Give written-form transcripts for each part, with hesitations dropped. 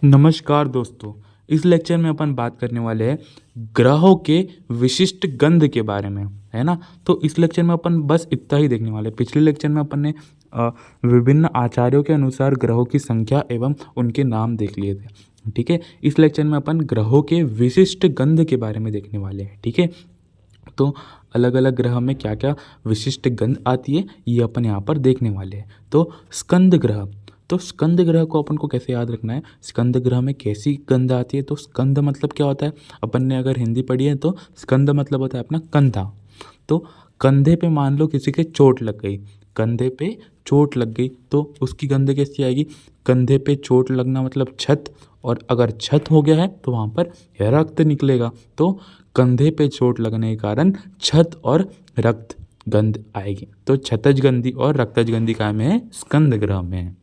नमस्कार दोस्तों। इस लेक्चर में अपन बात करने वाले हैं ग्रहों के विशिष्ट गंध के बारे में, है ना। तो इस लेक्चर में अपन बस इतना ही देखने वाले हैं। पिछले लेक्चर में अपन ने विभिन्न आचार्यों के अनुसार ग्रहों की संख्या एवं उनके नाम देख लिए थे, ठीक है। इस लेक्चर में अपन ग्रहों के विशिष्ट गंध के बारे में देखने वाले हैं, ठीक है। तो अलग अलग ग्रह में क्या क्या विशिष्ट गंध आती है ये अपन यहाँ पर देखने वाले हैं। तो स्कंद ग्रह, तो स्कंद ग्रह को अपन को कैसे याद रखना है, स्कंद ग्रह में कैसी गंध आती है। तो स्कंद मतलब क्या होता है, अपन ने अगर हिंदी पढ़ी है तो स्कंद मतलब होता है अपना कंधा। तो कंधे पे मान लो किसी के चोट लग गई, कंधे पे चोट लग गई तो उसकी गंध कैसी आएगी। कंधे पे चोट लगना मतलब छत, और अगर छत हो गया है तो वहाँ पर रक्त निकलेगा। तो कंधे पे चोट लगने के कारण छत और रक्त गंध आएगी। तो छतज गंधी और रक्तज गंधी काय में है, स्कंद ग्रह में है।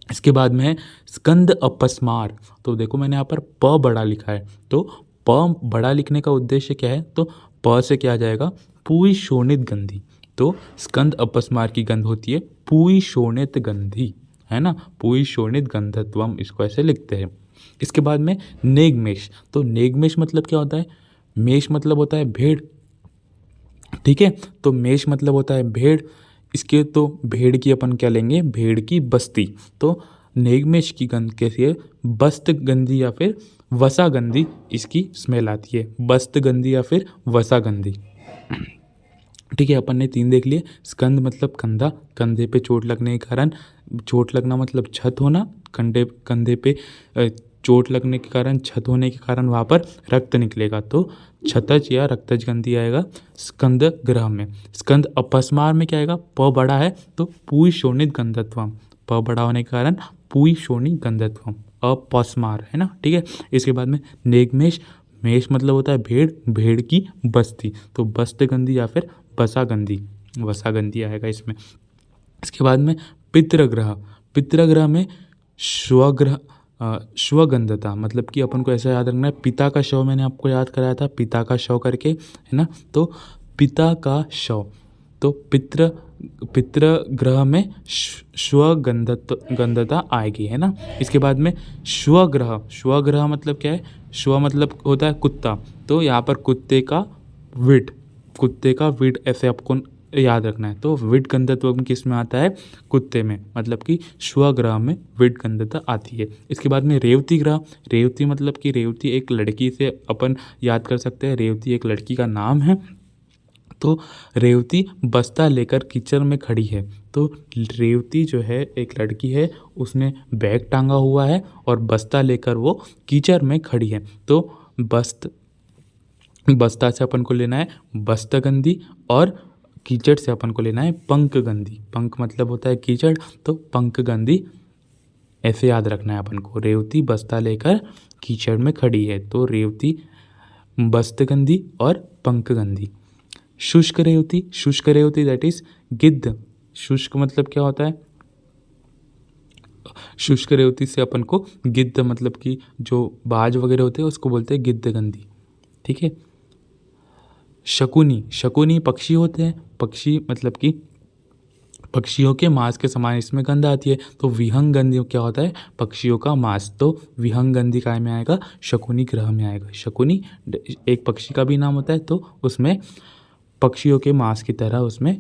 इसके बाद में है स्कंद अपस्मार। तो देखो मैंने यहाँ पर प बड़ा लिखा है, तो प बड़ा लिखने का उद्देश्य क्या है, तो प से क्या आ जाएगा, पूई शोणित गंधी। तो स्कंद अपस्मार की गंध होती है पूई शोणित गंधी, है ना, पूई शोणित गंधत्वम, इसको ऐसे लिखते हैं। इसके बाद में नेगमेश। तो नेगमेश मतलब क्या होता है, मेष मतलब होता है भेड़, ठीक है। तो मेष मतलब होता है भेड़। इसके तो भेड़ की अपन क्या लेंगे, भेड़ की बस्ती। तो नेगमेश की गंध कैसी है, बस्त गंधी या फिर वसा गंधी इसकी स्मेल आती है, बस्त गंधी या फिर वसा गंधी, ठीक है। अपन ने तीन देख लिए। स्कंद मतलब कंधा, कंधे पे चोट लगने के कारण, चोट लगना मतलब छत होना, कंधे पे चोट लगने के कारण, छत होने के कारण वहाँ पर रक्त निकलेगा, तो छतज या रक्तज गंधी आएगा स्कंद ग्रह में। स्कंद अपस्मार में क्या आएगा, प बड़ा है तो पूई शोणित गंधत्वम, प बड़ा होने के कारण पूई शोणित गंधत्वम, अपस्मार, है ना, ठीक है। इसके बाद में नेगमेश, मेष मतलब होता है भेड़, भेड़ की बस्ती, तो बस्त गंधी या फिर बसा गंधी, वसा गंधी आएगा इसमें। इसके बाद में पितृग्रह, पितृग्रह में स्वग्रह, स्वगंधता मतलब कि अपन को ऐसा याद रखना है, पिता का शव मैंने आपको याद कराया था, पिता का शव करके, है ना। तो पिता का शव, तो पितृग्रह में गंधता आएगी, है ना। इसके बाद में स्वग्रह, स्वग्रह मतलब क्या है, स्व मतलब होता है कुत्ता, तो यहाँ पर कुत्ते का विट, कुत्ते का विट ऐसे आपको याद रखना है। तो विट गंधत्व किस में आता है, कुत्ते में, मतलब कि स्वग्रह में विट गंधता आती है। इसके बाद में रेवती ग्रह, रेवती मतलब कि रेवती एक लड़की से अपन याद कर सकते हैं, रेवती एक लड़की का नाम है। तो रेवती बस्ता लेकर कीचड़ में खड़ी है, तो रेवती जो है एक लड़की है, उसने बैग टांगा हुआ है और बस्ता लेकर वो कीचड़ में खड़ी है। तो बस्ता से अपन को लेना है बस्तगंधी, और कीचड़ से अपन को लेना है पंकगंधी। पंक मतलब होता है कीचड़, तो पंकगंधी ऐसे याद रखना है अपन को। रेवती बस्ता लेकर कीचड़ में खड़ी है, तो रेवती बस्तगंधी और पंकगंधी। शुष्क रेवती, शुष्क रेवती दैट इज गिद्ध। शुष्क मतलब क्या होता है, शुष्क रेवती से अपन को गिद्ध मतलब कि जो बाज वगैरह होते हैं उसको बोलते हैं गिद्धगंधी, ठीक है। शकुनी, शकुनी पक्षी होते हैं, पक्षी मतलब कि पक्षियों के मांस के समान इसमें गंध आती है। तो विहंग गंधी क्या होता है, पक्षियों का मांस, तो विहंग गंधी काय में आएगा, शकुनी ग्रह में आएगा। शकुनी एक पक्षी का भी नाम होता है, तो उसमें पक्षियों के मांस की तरह उसमें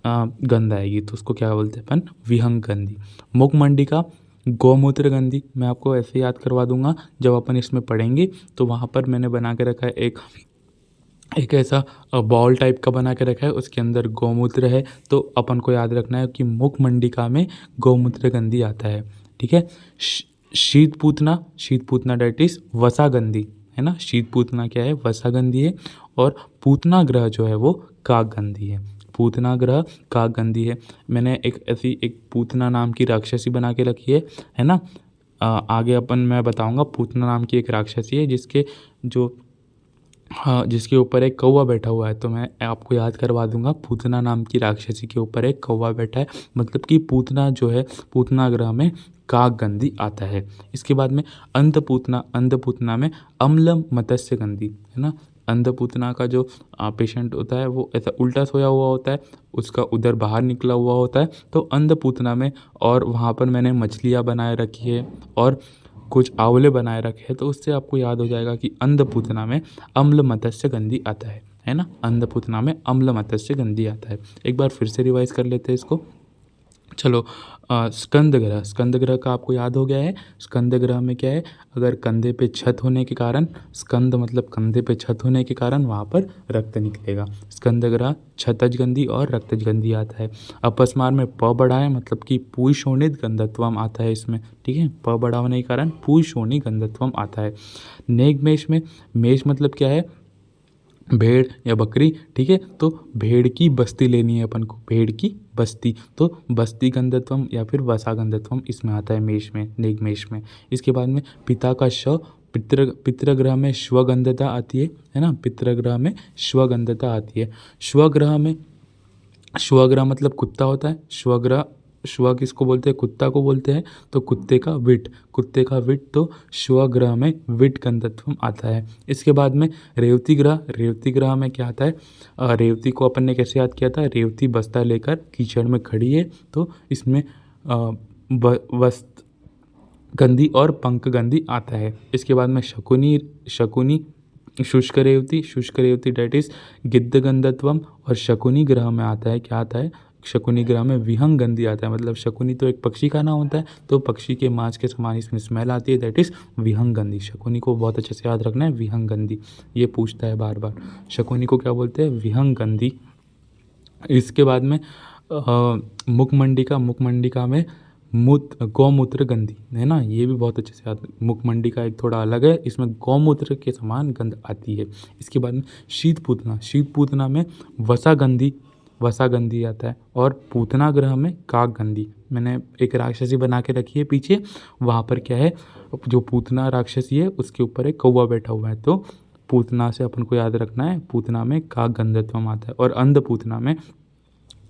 गंध आएगी, तो उसको क्या बोलते हैं अपन, विहंग गंधी। मुखमंडिका गौमूत्र गंधी, मैं आपको ऐसे याद करवा दूंगा जब अपन इसमें पढ़ेंगे। तो वहाँ पर मैंने बना के रखा है एक ऐसा बॉल टाइप का बना के रखा है, उसके अंदर गौमूत्र है, तो अपन को याद रखना है कि मुखमंडिका में गौमूत्र गंधी आता है, ठीक है। शीतपूतना, शीतपूतना डेट इज वसा गंधी, है ना। शीतपूतना क्या है, वसा गंधी है। और पूतना ग्रह जो है वो काकगंधी है, पूतना ग्रह काकगंधी है। मैंने एक ऐसी एक पूतना नाम की राक्षसी बना के रखी है ना। आगे अपन मैं बताऊंगा, पूतना नाम की एक राक्षसी है जिसके जो, हाँ, जिसके ऊपर एक कौवा बैठा हुआ है, तो मैं आपको याद करवा दूंगा, पूतना नाम की राक्षसी के ऊपर एक कौवा बैठा है, मतलब कि पूतना जो है, पूतना ग्रह में काकगंधी आता है। इसके बाद में अंधपूतना, अंधपूतना में अम्ल मत्स्य गंधी, है ना। अंधपूतना का जो पेशेंट होता है वो ऐसा उल्टा सोया हुआ होता है, उसका उधर बाहर निकला हुआ होता है, तो अंधपूतना में। और वहाँ पर मैंने मछलियाँ बनाए रखी है, और कुछ आंवले बनाए रखे तो उससे आपको याद हो जाएगा कि अंधपूतना में अम्ल मत्स्य गंधी आता है ना। अंधपूतना में अम्ल मत्स्य गंधी आता है। एक बार फिर से रिवाइज कर लेते हैं इसको। चलो, स्कंद ग्रह, स्कंद ग्रह का आपको याद हो गया है। स्कंद ग्रह में क्या है, अगर कंधे पे छत होने के कारण, स्कंद मतलब कंधे पे छत होने के कारण वहाँ पर रक्त निकलेगा। स्कंद ग्रह क्षतज गंधी और रक्तज गंधी आता है। अपस्मार में प बड़ा है मतलब कि पुंशोणित गंधत्वम आता है इसमें, ठीक है। प बड़ा होने के कारण पुंशोणित गंधत्वम आता है। नेगमेष में, मेष मतलब क्या है, भेड़ या बकरी, ठीक है। तो भेड़ की बस्ती लेनी है अपन को, भेड़ की बस्ती, तो बस्ती गंधत्वम या फिर वसा गंधत्वम इसमें आता है मेष में, नेगमेष में। इसके बाद में पिता का श, पितृग्रह में श्वगंधता आती है ना। पितृग्रह में श्वगंधता आती है। श्वग्रह में, श्वग्रह मतलब कुत्ता होता है। श्वग्रह, श्व किसको बोलते हैं, कुत्ता को बोलते हैं। तो कुत्ते का विट, कुत्ते का विट, तो श्वग्रह में विट गंधत्वम आता है। इसके बाद में रेवती ग्रह, रेवती ग्रह में क्या आता है, रेवती को अपन ने कैसे याद किया था, रेवती बस्ता लेकर कीचड़ में खड़ी है, तो इसमें वस्त गंधी और पंख गंधी आता है। इसके बाद में शकुनी, शकुनी शुष्क रेवती, शुष्क रेवती डेट इज गिद्ध गंधत्वम, और शकुनी ग्रह में आता है, क्या आता है, शकुनी ग्रह में विहंग गंधी आता है। मतलब शकुनी तो एक पक्षी का नाम होता है, तो पक्षी के मांस के समान इसमें स्मेल आती है, दैट इज विहंग गंधी। शकुनी को बहुत अच्छे से याद रखना है, विहंग गंधी, ये पूछता है बार बार। शकुनी को क्या बोलते हैं, विहंग गंधी। इसके बाद में मुखमंडिका, मुखमंडिका में गौमूत्र गंधी है ना, ये भी बहुत अच्छे से याद। मुखमंडिका एक थोड़ा अलग है, इसमें गौमूत्र के समान गंध आती है। इसके बाद में शीतपूतना, शीतपूतना में वसा गंधी, वसा गंधी आता है। और पूतना ग्रह में काक गंधी। मैंने एक राक्षसी बना के रखी है पीछे, वहाँ पर क्या है, जो पूतना राक्षसी है उसके ऊपर एक कौवा बैठा हुआ है, तो पूतना से अपन को याद रखना है, पूतना में काक गंधत्वम आता है। और अंधपूतना में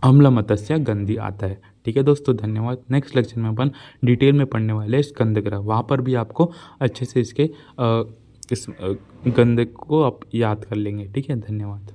अम्ल मत्स्य गंधी आता है। ठीक है दोस्तों, धन्यवाद। नेक्स्ट लेक्चर में अपन डिटेल में पढ़ने वाले हैं स्कंद ग्रह, वहाँ पर भी आपको अच्छे से इसके इस गंध को आप याद कर लेंगे। ठीक है, धन्यवाद।